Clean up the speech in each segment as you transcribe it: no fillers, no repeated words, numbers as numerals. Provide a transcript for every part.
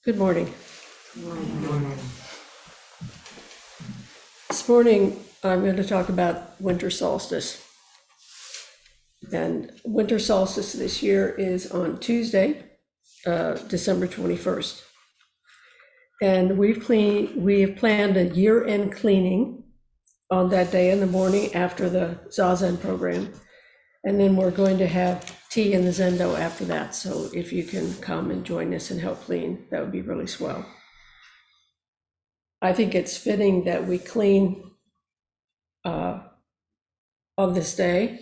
Good morning. This morning, I'm going to talk about winter solstice. And winter solstice this year is on Tuesday, December 21st. And we have planned a year-end cleaning on that day in the morning after the Zazen program. And then we're going to have tea in the Zendo after that. So if you can come and join us and help clean, that would be really swell. I think it's fitting that we clean on this day.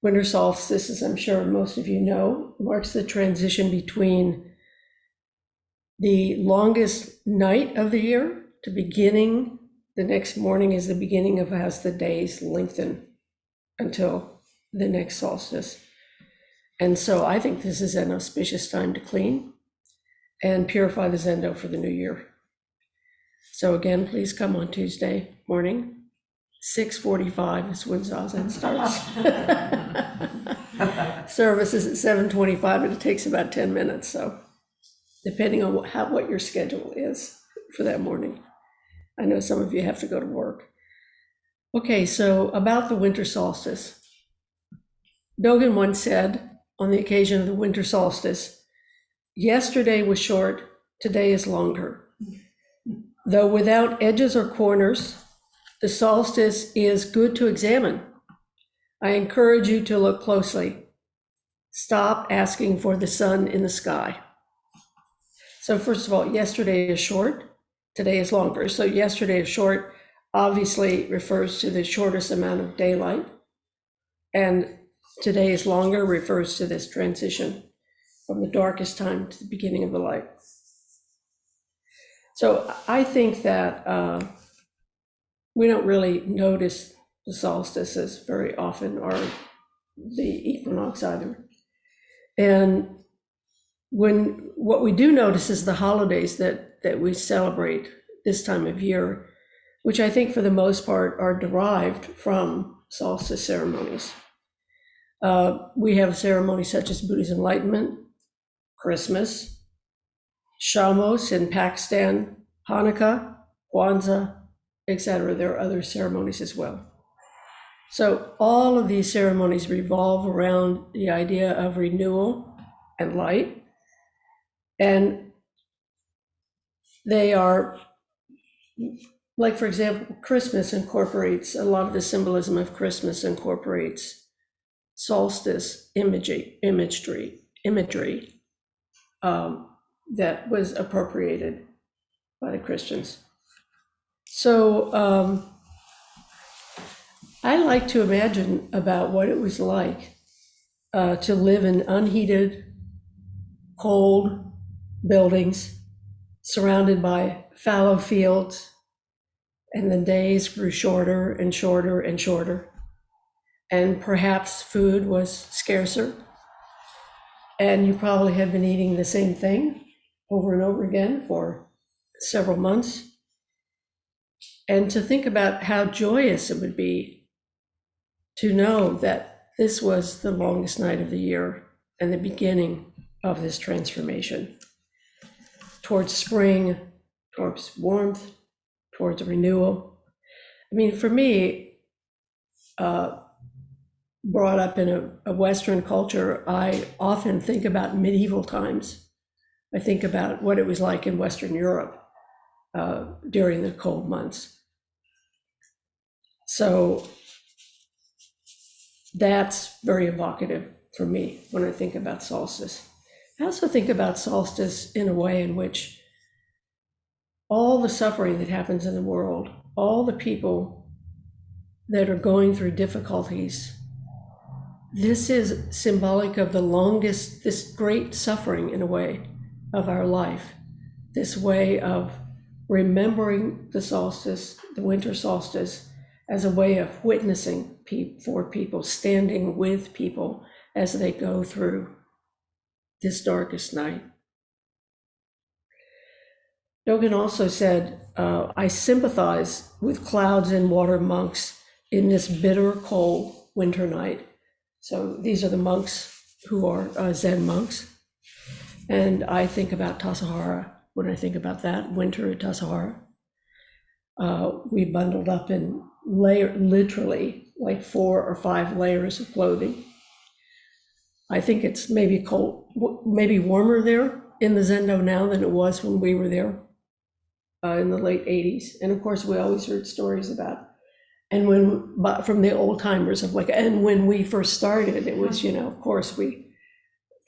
Winter solstice, as I'm sure most of you know, marks the transition between the longest night of the year to beginning. The next morning is the beginning of as the days lengthen until the next solstice. And so I think this is an auspicious time to clean and purify the Zendo for the new year. So again, please come on Tuesday morning. 6:45 is when Zazen starts. Service is at 7:25 and it takes about 10 minutes. So depending on what your schedule is for that morning. I know some of you have to go to work. Okay, so about the winter solstice. Dogen once said on the occasion of the winter solstice, yesterday was short, today is longer. Though without edges or corners, the solstice is good to examine. I encourage you to look closely. Stop asking for the sun in the sky. So first of all, yesterday is short, today is longer. So yesterday is short obviously refers to the shortest amount of daylight. And today is longer refers to this transition from the darkest time to the beginning of the light. So I think that we don't really notice the solstices very often, or the equinox either. And what we do notice is the holidays that we celebrate this time of year, which I think for the most part are derived from solstice ceremonies. We have ceremonies such as Buddha's Enlightenment, Christmas, Shamos in Pakistan, Hanukkah, Kwanzaa, etc. There are other ceremonies as well. So all of these ceremonies revolve around the idea of renewal and light. And they are, like, for example, Christmas incorporates, a lot of the symbolism of Christmas incorporates solstice imagery that was appropriated by the Christians. So I like to imagine about what it was like to live in unheated, cold buildings surrounded by fallow fields, and the days grew shorter and shorter and shorter. And perhaps food was scarcer, and you probably had been eating the same thing over and over again for several months. And to think about how joyous it would be to know that this was the longest night of the year and the beginning of this transformation towards spring, towards warmth, towards renewal. I mean, for me, brought up in a Western culture, I often think about medieval times. I think about what it was like in Western Europe during the cold months. So that's very evocative for me when I think about solstice. I also think about solstice in a way in which all the suffering that happens in the world, all the people that are going through difficulties, this is symbolic of the longest, this great suffering in a way of our life, this way of remembering the solstice, the winter solstice, as a way of witnessing for people, standing with people as they go through this darkest night. Dogen also said, I sympathize with clouds and water monks in this bitter, cold winter night. So these are the monks who are Zen monks. And I think about Tassajara when I think about that winter at Tassajara. We bundled up in literally like 4 or 5 layers of clothing. I think it's maybe cold, maybe warmer there in the Zendo now than it was when we were there in the late 80s. And of course, we always heard stories about, and from the old timers of like, and when we first started, it was, of course, we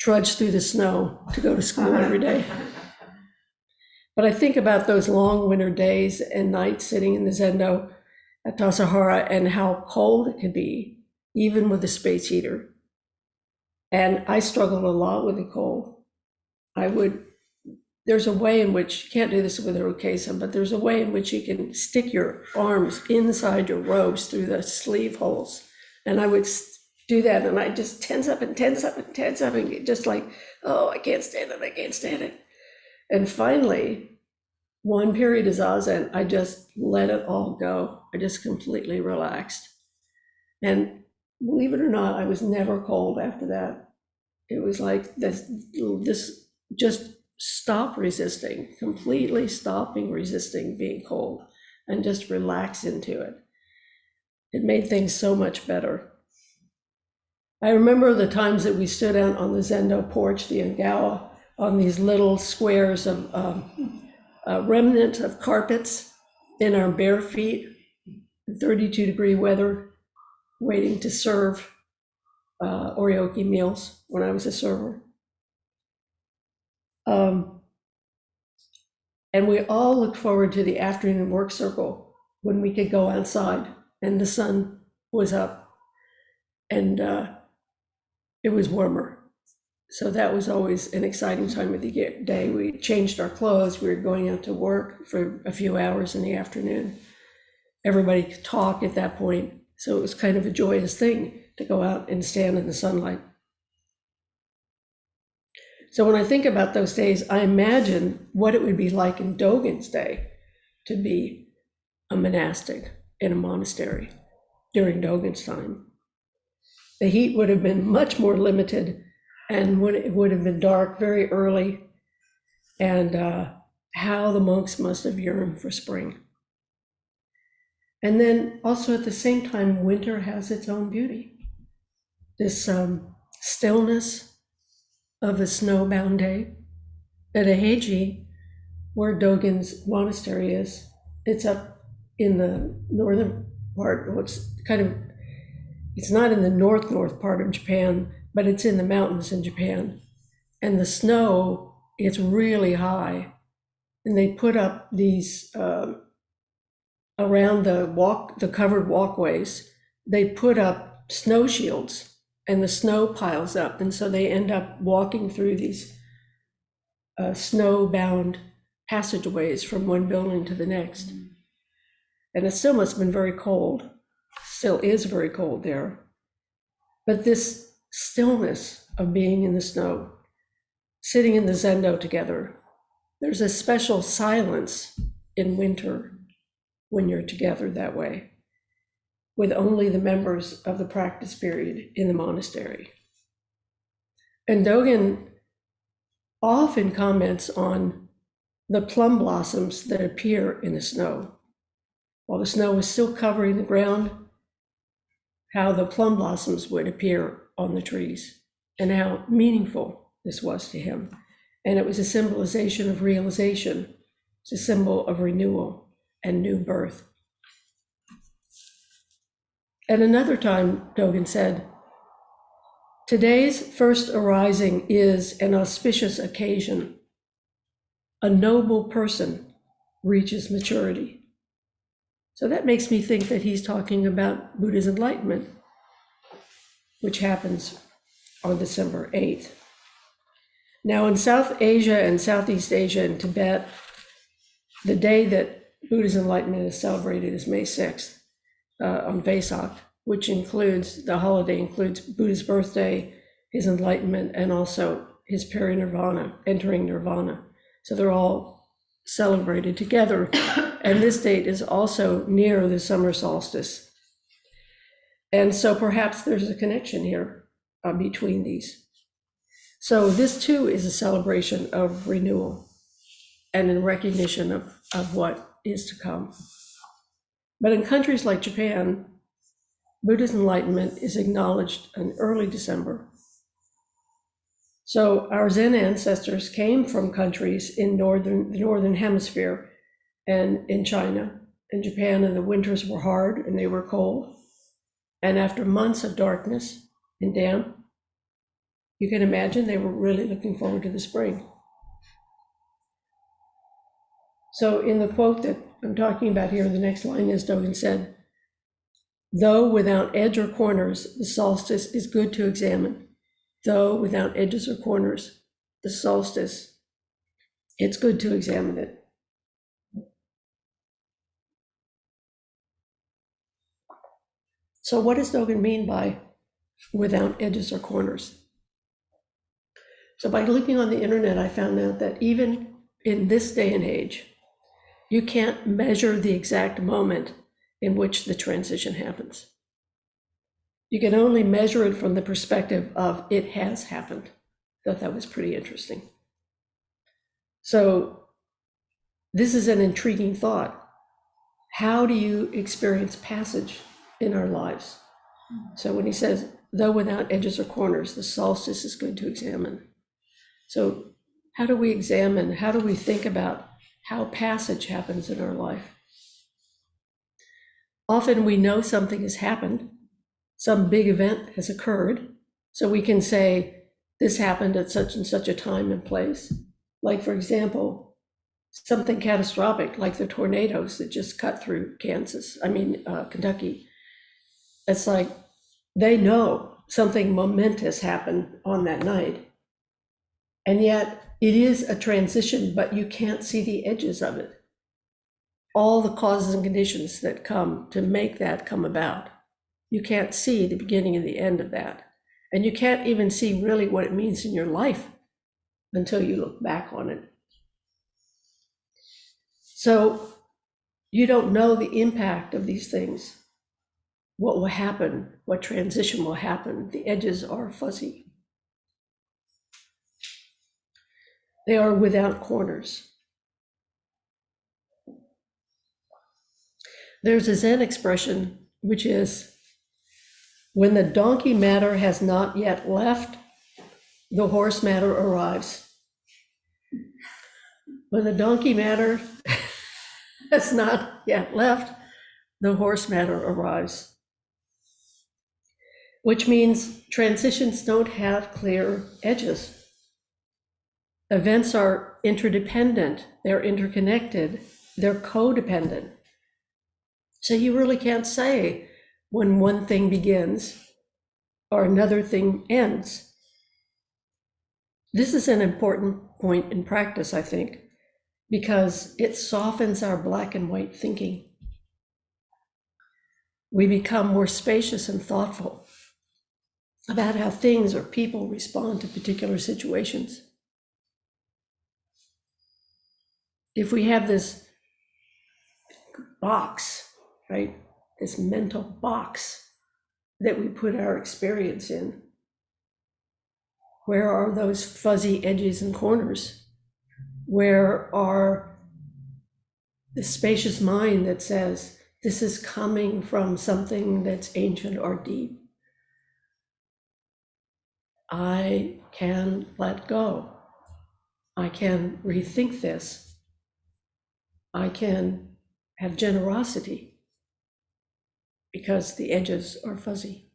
trudged through the snow to go to school every day. But I think about those long winter days and nights sitting in the Zendo at Tassajara and how cold it could be, even with the space heater. And I struggled a lot with the cold. There's a way in which, you can't do this with a rokesa, but there's a way in which you can stick your arms inside your robes through the sleeve holes. And I would do that, and I just tense up and tense up and tense up, and just like, oh, I can't stand it, I can't stand it. And finally, one period of Zazen, I just let it all go. I just completely relaxed. And believe it or not, I was never cold after that. It was like this just stop resisting, completely stopping resisting being cold and just relax into it. It made things so much better. I remember the times that we stood out on the Zendo porch, the Ngawa, on these little squares of remnant of carpets in our bare feet, 32-degree weather, waiting to serve oryoki meals when I was a server. And we all looked forward to the afternoon work circle when we could go outside and the sun was up and it was warmer. So that was always an exciting time of the day. We changed our clothes. We were going out to work for a few hours in the afternoon. Everybody could talk at that point. So it was kind of a joyous thing to go out and stand in the sunlight. So when I think about those days, I imagine what it would be like in Dogen's day to be a monastic in a monastery during Dogen's time. The heat would have been much more limited, and it would have been dark very early, and how the monks must have yearned for spring. And then also at the same time, winter has its own beauty. This stillness of a snowbound day. At Aheiji, where Dogen's monastery is, it's up in the northern part. Well, it's not in the north part of Japan, but it's in the mountains in Japan. And the snow, it's really high. And they put up these, around the covered walkways, they put up snow shields, and the snow piles up. And so they end up walking through these snow-bound passageways from one building to the next. And it still must have been very cold, still is very cold there. But this stillness of being in the snow, sitting in the Zendo together, there's a special silence in winter when you're together that way, with only the members of the practice period in the monastery. And Dogen often comments on the plum blossoms that appear in the snow. While the snow is still covering the ground, how the plum blossoms would appear on the trees, and how meaningful this was to him. And it was a symbolization of realization. It's a symbol of renewal and new birth. At another time, Dogen said, "Today's first arising is an auspicious occasion. A noble person reaches maturity." So that makes me think that he's talking about Buddha's enlightenment, which happens on December 8th. Now in South Asia and Southeast Asia and Tibet, the day that Buddha's enlightenment is celebrated is May 6th on Vesak, which includes, the holiday includes Buddha's birthday, his enlightenment, and also his parinirvana, entering nirvana. So they're all celebrated together. And this date is also near the summer solstice. And so perhaps there's a connection here between these. So this too is a celebration of renewal. and in recognition of what is to come. But in countries like Japan, Buddha's enlightenment is acknowledged in early December. So our Zen ancestors came from countries in the northern hemisphere and in China. In Japan, and the winters were hard and they were cold. And after months of darkness and damp, you can imagine they were really looking forward to the spring. So in the quote that I'm talking about here, the next line is Dogen said, "Though without edge or corners, the solstice is good to examine. Though without edges or corners, the solstice, it's good to examine it." So what does Dogen mean by without edges or corners? So by looking on the internet, I found out that even in this day and age, you can't measure the exact moment in which the transition happens. You can only measure it from the perspective of it has happened. I thought that was pretty interesting. So this is an intriguing thought. How do you experience passage in our lives? So when he says, though without edges or corners, the solstice is good to examine. So how do we examine, how do we think about how passage happens in our life? Often we know something has happened, some big event has occurred, so we can say, this happened at such and such a time and place. Like, for example, something catastrophic, like the tornadoes that just cut through Kentucky. It's like, they know something momentous happened on that night. And yet it is a transition, but you can't see the edges of it. All the causes and conditions that come to make that come about. You can't see the beginning and the end of that. And you can't even see really what it means in your life until you look back on it. So you don't know the impact of these things. What will happen, what transition will happen. The edges are fuzzy. They are without corners. There's a Zen expression, which is, when the donkey matter has not yet left, the horse matter arrives. When the donkey matter has not yet left, the horse matter arrives. Which means transitions don't have clear edges. Events are interdependent, they're interconnected, they're codependent. So you really can't say when one thing begins or another thing ends. This is an important point in practice, I think, because it softens our black and white thinking. We become more spacious and thoughtful about how things or people respond to particular situations. If we have this box, right, this mental box that we put our experience in, where are those fuzzy edges and corners? Where are the spacious mind that says, this is coming from something that's ancient or deep? I can let go. I can rethink this. I can have generosity because the edges are fuzzy.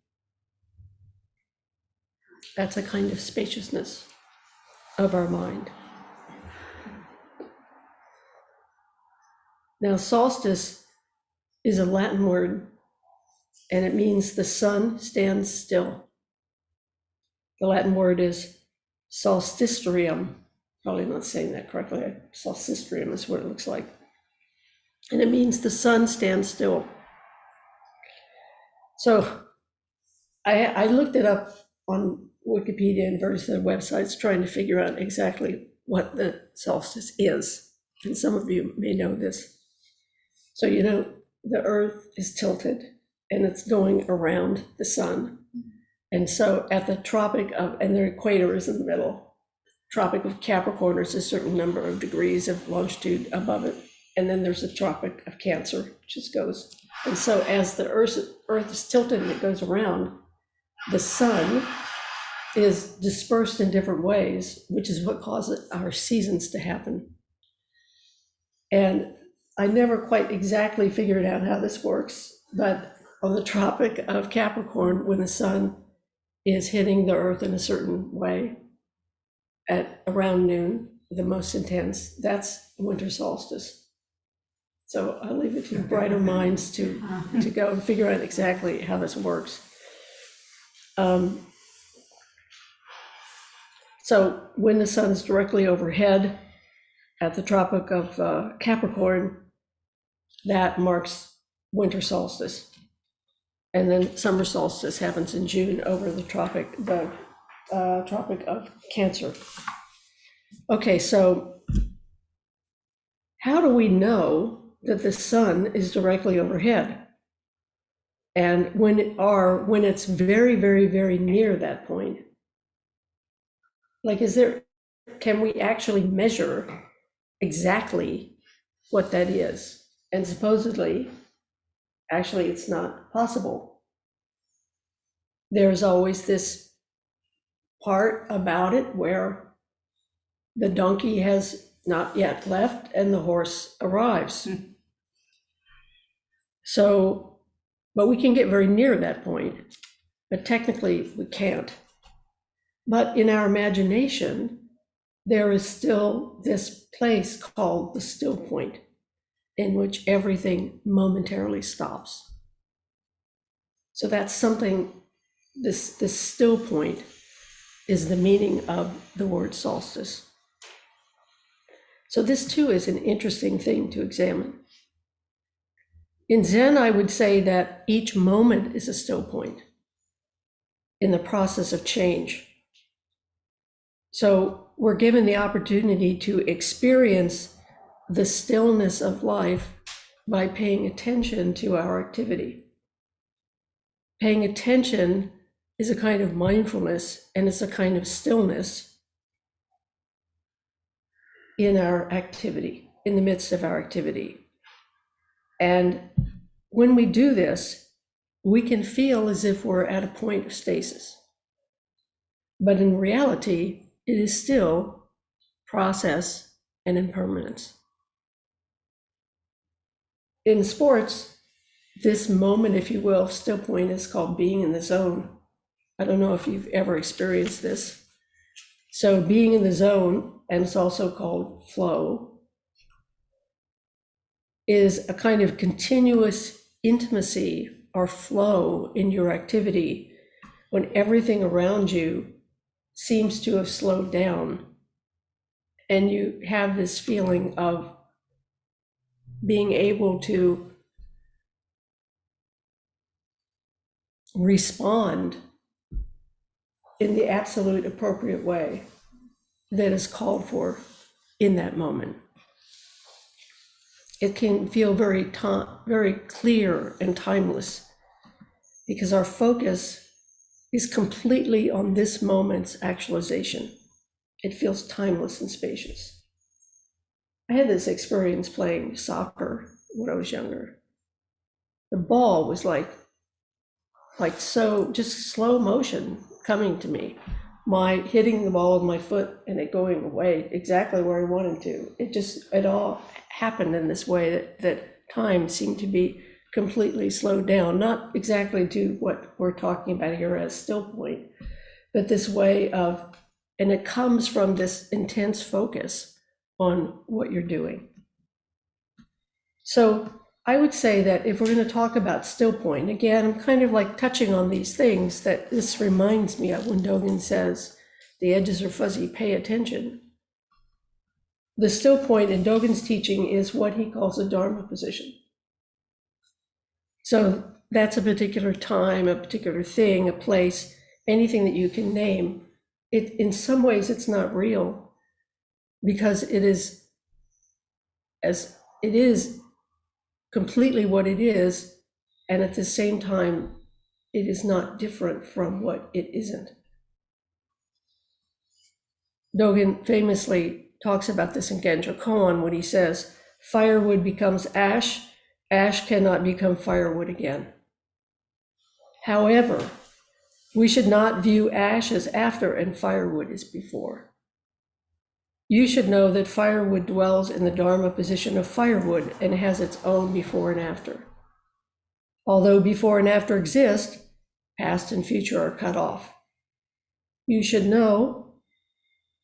That's a kind of spaciousness of our mind. Now, solstice is a Latin word, and it means the sun stands still. The Latin word is solstitrium. Probably not saying that correctly. Solstitrium is what it looks like. And it means the sun stands still. So I looked it up on Wikipedia and various other websites trying to figure out exactly what the solstice is. And some of you may know this. So, the earth is tilted and it's going around the sun. And so at the and the equator is in the middle. Tropic of Capricorn is a certain number of degrees of longitude above it. And then there's the Tropic of Cancer, which just goes. And so as the Earth is tilted and it goes around, the sun is dispersed in different ways, which is what causes our seasons to happen. And I never quite exactly figured out how this works, but on the Tropic of Capricorn, when the sun is hitting the Earth in a certain way at around noon, the most intense, that's winter solstice. So I'll leave it to brighter minds to go and figure out exactly how this works. So when the sun is directly overhead at the Tropic of Capricorn, that marks winter solstice. And then summer solstice happens in June over the Tropic of Cancer. Okay, so how do we know that the sun is directly overhead? And when it's very, very, very near that point, like can we actually measure exactly what that is? And supposedly, actually, it's not possible. There's always this part about it where the donkey has not yet left and the horse arrives. So, but we can get very near that point, but technically we can't. But in our imagination, there is still this place called the still point, in which everything momentarily stops. So that's something, this still point is the meaning of the word solstice. So this too is an interesting thing to examine. In Zen, I would say that each moment is a still point in the process of change. So we're given the opportunity to experience the stillness of life by paying attention to our activity. Paying attention is a kind of mindfulness, and it's a kind of stillness in our activity, in the midst of our activity. And when we do this, we can feel as if we're at a point of stasis. But in reality, it is still process and impermanence. In sports, this moment, if you will, still point is called being in the zone. I don't know if you've ever experienced this. So being in the zone, and it's also called flow, is a kind of continuous intimacy or flow in your activity when everything around you seems to have slowed down, and you have this feeling of being able to respond in the absolute appropriate way that is called for in that moment. It can feel very clear and timeless because our focus is completely on this moment's actualization. It feels timeless and spacious. I had this experience playing soccer when I was younger. The ball was like so just slow motion coming to me. My hitting the ball with my foot and it going away exactly where I wanted to. It all happened in this way that time seemed to be completely slowed down, not exactly to what we're talking about here as still point, but this way of, and it comes from this intense focus on what you're doing. So I would say that if we're going to talk about still point, again, I'm kind of like touching on these things that this reminds me of when Dogen says, the edges are fuzzy, pay attention. The still point in Dogen's teaching is what he calls a Dharma position. So that's a particular time, a particular thing, a place, anything that you can name. In some ways, it's not real because it is completely what it is, and at the same time, it is not different from what it isn't. Dogen famously talks about this in Genjo Koan when he says, firewood becomes ash, ash cannot become firewood again. However, we should not view ash as after and firewood is before. You should know that firewood dwells in the Dharma position of firewood and has its own before and after. Although before and after exist, past and future are cut off. You should know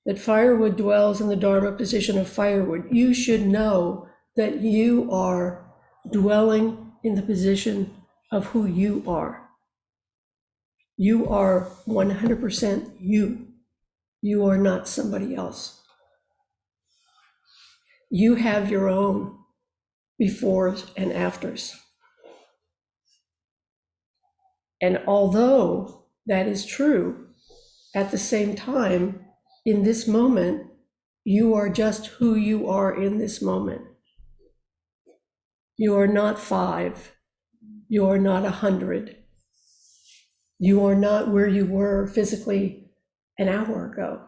that firewood dwells in the Dharma position of firewood. You should know that you are dwelling in the position of who you are. You are 100% you. You are not somebody else. You have your own befores and afters. And although that is true, at the same time, in this moment, you are just who you are in this moment. You are not 5. You are not 100. You are not where you were physically an hour ago.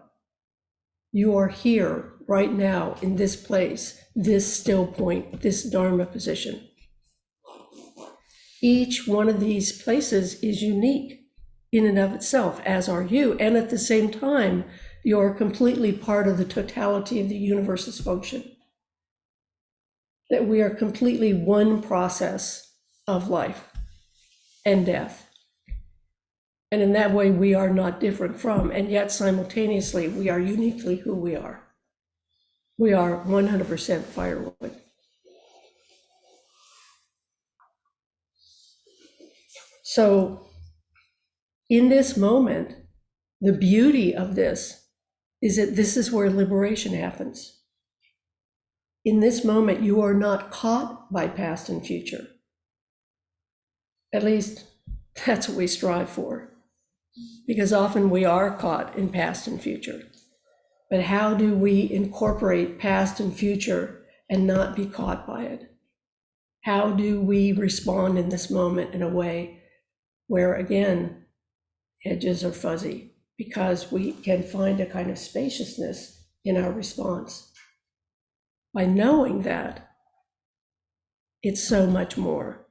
You are here right now in this place, this still point, this Dharma position. Each one of these places is unique in and of itself, as are you. And at the same time, you're completely part of the totality of the universe's function. That we are completely one process of life and death. And in that way, we are not different from, and yet simultaneously, we are uniquely who we are. We are 100% firewood. So in this moment, the beauty of this is that this is where liberation happens. In this moment, you are not caught by past and future. At least that's what we strive for, because often we are caught in past and future. But how do we incorporate past and future and not be caught by it? How do we respond in this moment in a way where, again, edges are fuzzy, because we can find a kind of spaciousness in our response by knowing that it's so much more.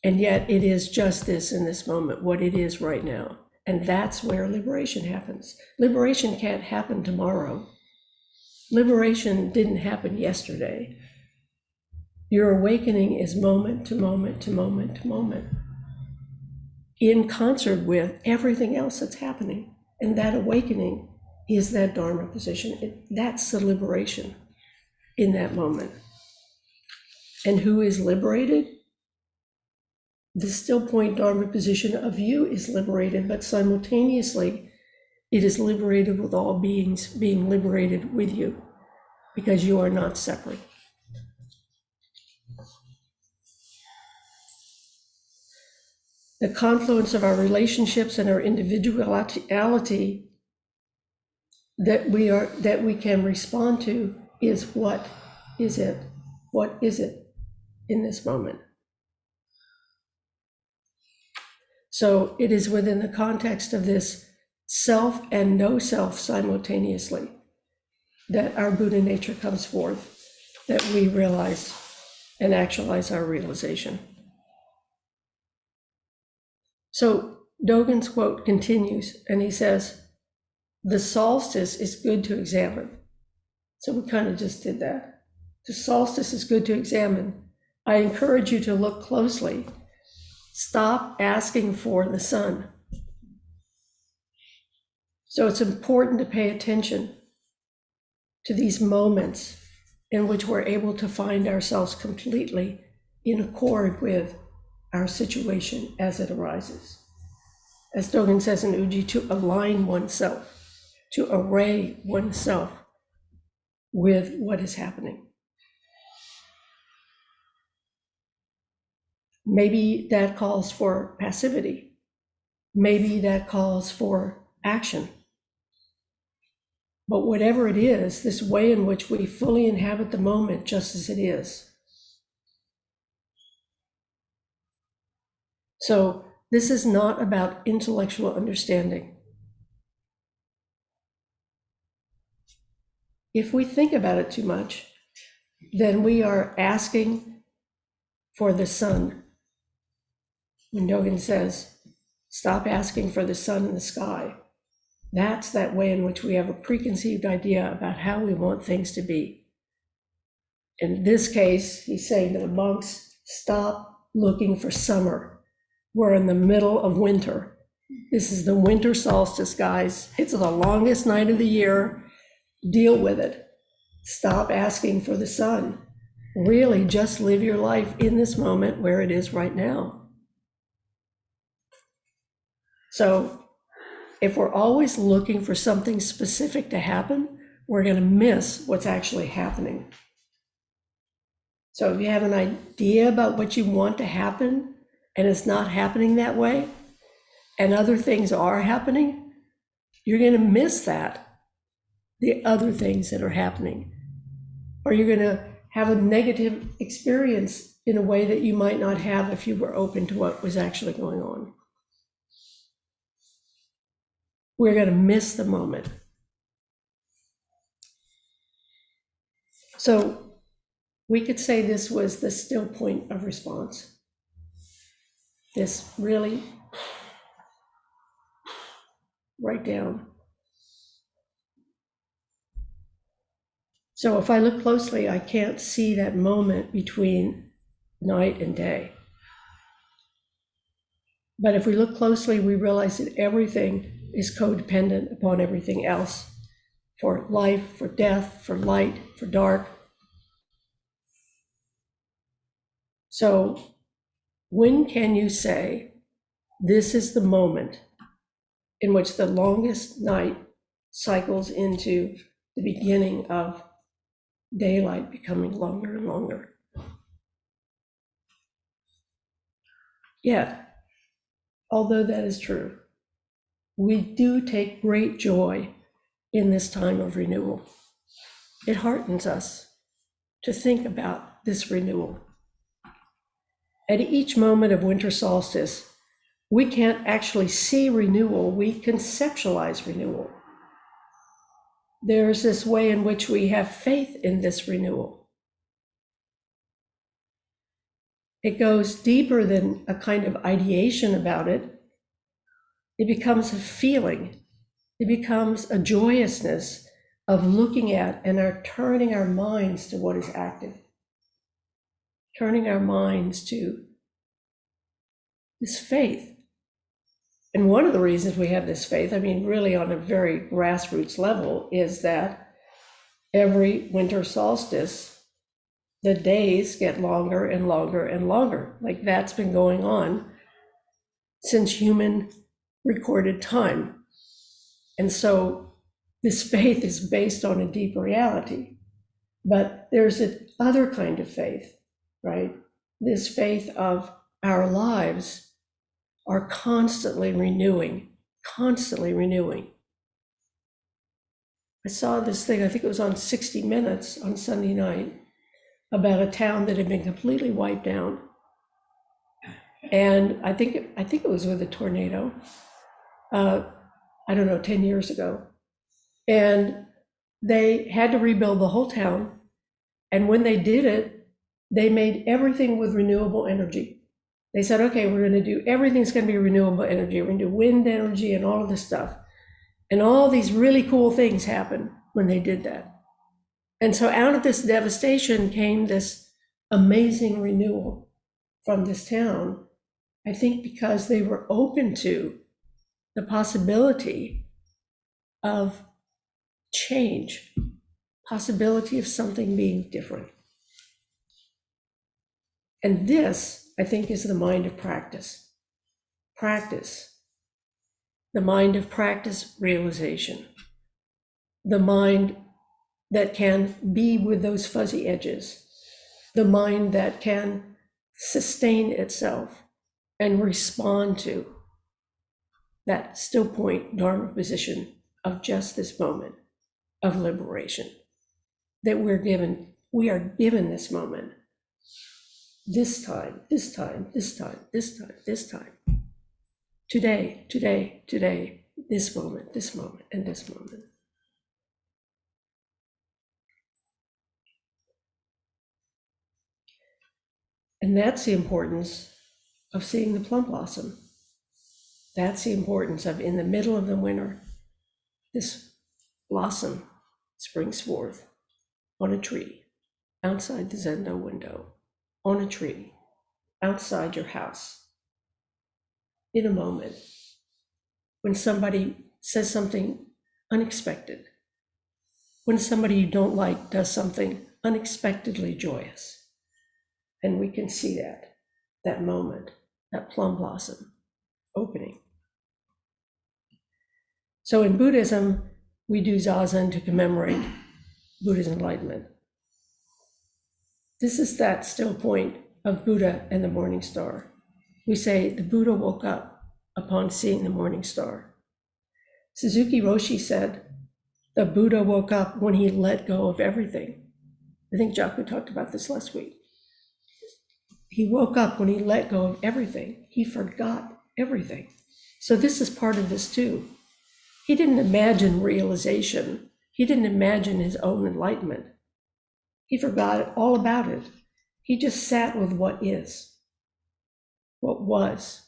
And yet it is just this in this moment, what it is right now. And that's where liberation happens. Liberation can't happen tomorrow. Liberation didn't happen yesterday. Your awakening is moment to moment to moment to moment, in concert with everything else that's happening. And that awakening is that Dharma position. That's the liberation in that moment. And who is liberated? The still point Dharma position of you is liberated, but simultaneously, it is liberated with all beings being liberated with you, because you are not separate. The confluence of our relationships and our individuality that we can respond to is what is it? What is it in this moment? So it is within the context of this self and no self simultaneously that our Buddha nature comes forth, that we realize and actualize our realization. So Dogen's quote continues, and he says, the solstice is good to examine. So we kind of just did that. The solstice is good to examine. I encourage you to look closely. Stop asking for the sun. So it's important to pay attention to these moments in which we're able to find ourselves completely in accord with our situation as it arises. As Dogen says in Uji, to align oneself, to array oneself with what is happening. Maybe that calls for passivity. Maybe that calls for action. But whatever it is, this way in which we fully inhabit the moment just as it is. So this is not about intellectual understanding. If we think about it too much, then we are asking for the sun. When Dogen says, stop asking for the sun in the sky, that's that way in which we have a preconceived idea about how we want things to be. In this case, he's saying to the monks, stop looking for summer. We're in the middle of winter. This is the winter solstice, guys. It's the longest night of the year. Deal with it. Stop asking for the sun. Really just live your life in this moment where it is right now. So if we're always looking for something specific to happen, we're going to miss what's actually happening. So if you have an idea about what you want to happen and it's not happening that way, and other things are happening, you're going to miss that, the other things that are happening. Or you're going to have a negative experience in a way that you might not have if you were open to what was actually going on. We're going to miss the moment. So we could say this was the still point of response. This really, right down. So if I look closely, I can't see that moment between night and day. But if we look closely, we realize that everything is codependent upon everything else, for life, for death, for light, for dark. So when can you say, this is the moment in which the longest night cycles into the beginning of daylight becoming longer and longer? Yet, although that is true, we do take great joy in this time of renewal. It heartens us to think about this renewal. At each moment of winter solstice, we can't actually see renewal, we conceptualize renewal. There's this way in which we have faith in this renewal. It goes deeper than a kind of ideation about it. It becomes a feeling. It becomes a joyousness of looking at and turning our minds to what is active. Turning our minds to this faith. And one of the reasons we have this faith, I mean, really on a very grassroots level, is that every winter solstice, the days get longer and longer and longer. Like that's been going on since human recorded time. And so this faith is based on a deep reality. But there's a other kind of faith, right? This faith of our lives are constantly renewing, constantly renewing. I saw this thing, I think it was on 60 Minutes on Sunday night, about a town that had been completely wiped out. And I think it was with a tornado, I don't know, 10 years ago. And they had to rebuild the whole town. And when they did it, they made everything with renewable energy. They said, okay, we're going to do, everything's going to be renewable energy. We're going to do wind energy and all of this stuff. And all these really cool things happened when they did that. And so out of this devastation came this amazing renewal from this town, I think because they were open to the possibility of change, possibility of something being different. And this, I think, is the mind of practice. Practice. The mind of practice realization. The mind that can be with those fuzzy edges. The mind that can sustain itself and respond to that still point Dharma position of just this moment of liberation that we are given this moment. This time, this time, this time, this time, this time. Today, today, today, this moment, and this moment. And that's the importance of seeing the plum blossom. That's the importance of, in the middle of the winter, this blossom springs forth on a tree, outside the Zendo window, on a tree, outside your house, in a moment, when somebody says something unexpected, when somebody you don't like does something unexpectedly joyous. And we can see that moment, that plum blossom opening. So in Buddhism, we do Zazen to commemorate Buddha's enlightenment. This is that still point of Buddha and the morning star. We say the Buddha woke up upon seeing the morning star. Suzuki Roshi said, the Buddha woke up when he let go of everything. I think Jaku talked about this last week. He woke up when he let go of everything. He forgot everything. So this is part of this too. He didn't imagine realization. He didn't imagine his own enlightenment. He forgot all about it. He just sat with what is, what was,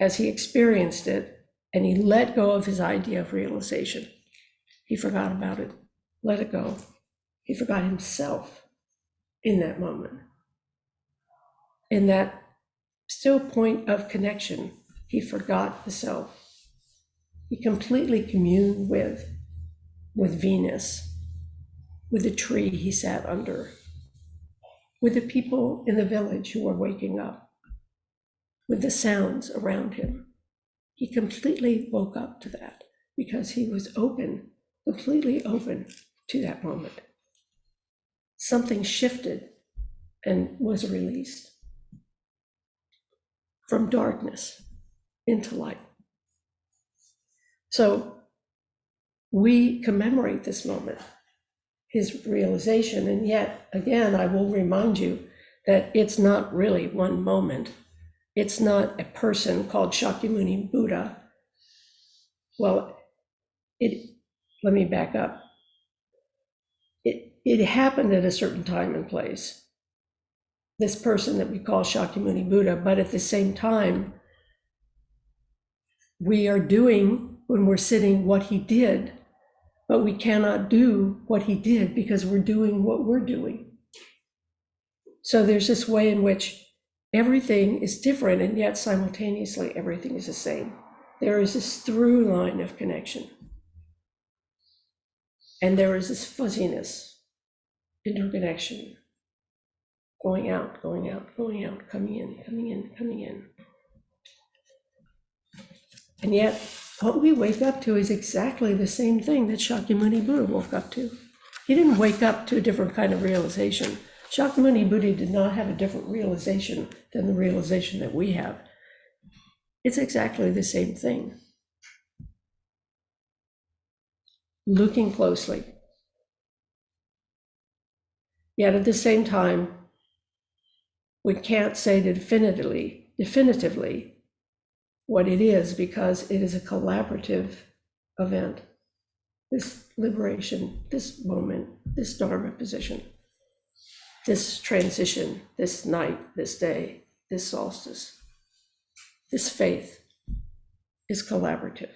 as he experienced it, and he let go of his idea of realization. He forgot about it, let it go. He forgot himself in that moment. In that still point of connection, he forgot the self. He completely communed with Venus, with the tree he sat under, with the people in the village who were waking up, with the sounds around him. He completely woke up to that because he was open, completely open to that moment. Something shifted and was released from darkness into light. So we commemorate this moment, his realization, and yet again, I will remind you that it's not really one moment. It's not a person called Shakyamuni Buddha. Well, let me back up. It happened at a certain time and place, this person that we call Shakyamuni Buddha, but at the same time, we are doing, when we're sitting, what he did, but we cannot do what he did because we're doing what we're doing. So there's this way in which everything is different, and yet simultaneously everything is the same. There is this through line of connection. And there is this fuzziness, interconnection, going out, going out, going out, coming in, coming in, coming in. And yet what we wake up to is exactly the same thing that Shakyamuni Buddha woke up to. He didn't wake up to a different kind of realization. Shakyamuni Buddha did not have a different realization than the realization that we have. It's exactly the same thing. Looking closely. Yet at the same time, we can't say definitively what it is, because it is a collaborative event. This liberation, this moment, this Dharma position, this transition, this night, this day, this solstice, this faith is collaborative.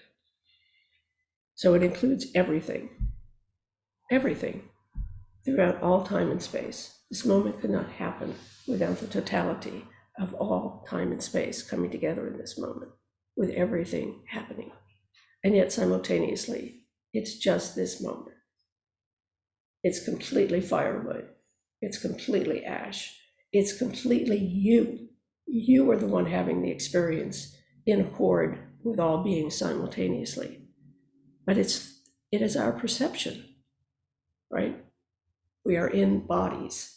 So it includes everything, everything throughout all time and space. This moment could not happen without the totality of all time and space coming together in this moment, with everything happening. And yet simultaneously, it's just this moment. It's completely firewood. It's completely ash. It's completely you. You are the one having the experience in accord with all beings simultaneously. But it is our perception, right? We are in bodies.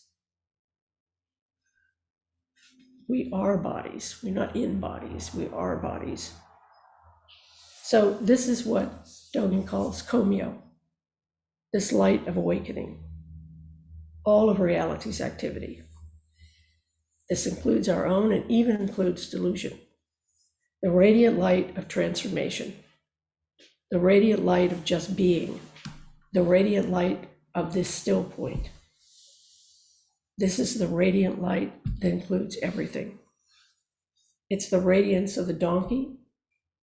We are bodies. We're not in bodies. We are bodies. So this is what Dogen calls komyo, this light of awakening, all of reality's activity. This includes our own and even includes delusion. The radiant light of transformation, the radiant light of just being, the radiant light of this still point. This is the radiant light that includes everything. It's the radiance of the donkey,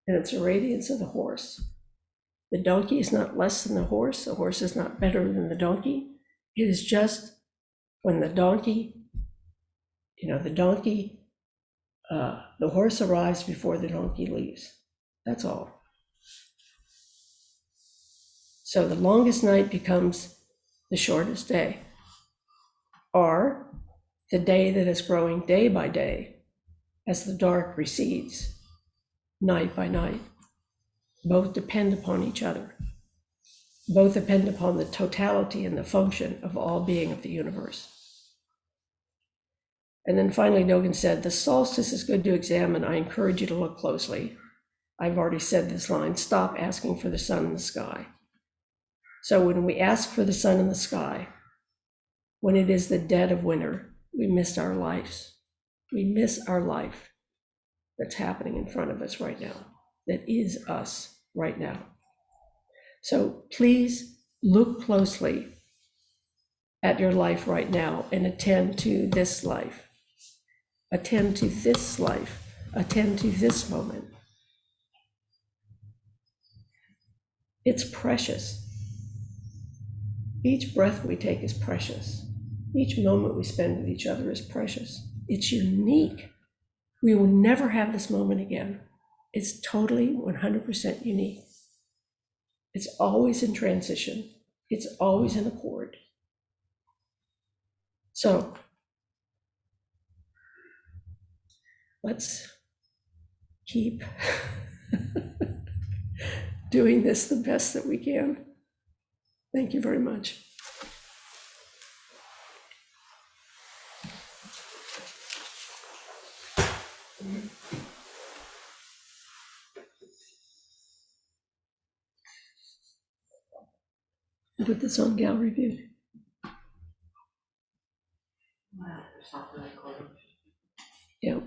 and it's the radiance of the horse. The donkey is not less than the horse is not better than the donkey. It is just when the donkey, the horse arrives before the donkey leaves. That's all. So the longest night becomes the shortest day, or the day that is growing day by day as the dark recedes, night by night. Both depend upon each other. Both depend upon the totality and the function of all being of the universe. And then finally, Dogen said, the solstice is good to examine. I encourage you to look closely. I've already said this line, stop asking for the sun in the sky. So when we ask for the sun in the sky, when it is the dead of winter, we miss our lives. We miss our life that's happening in front of us right now, that is us right now. So please look closely at your life right now and attend to this life. Attend to this life. Attend to this moment. It's precious. Each breath we take is precious. Each moment we spend with each other is precious. It's unique. We will never have this moment again. It's totally 100% unique. It's always in transition. It's always in accord. So let's keep doing this the best that we can. Thank you very much. Put this on gallery view. Yeah.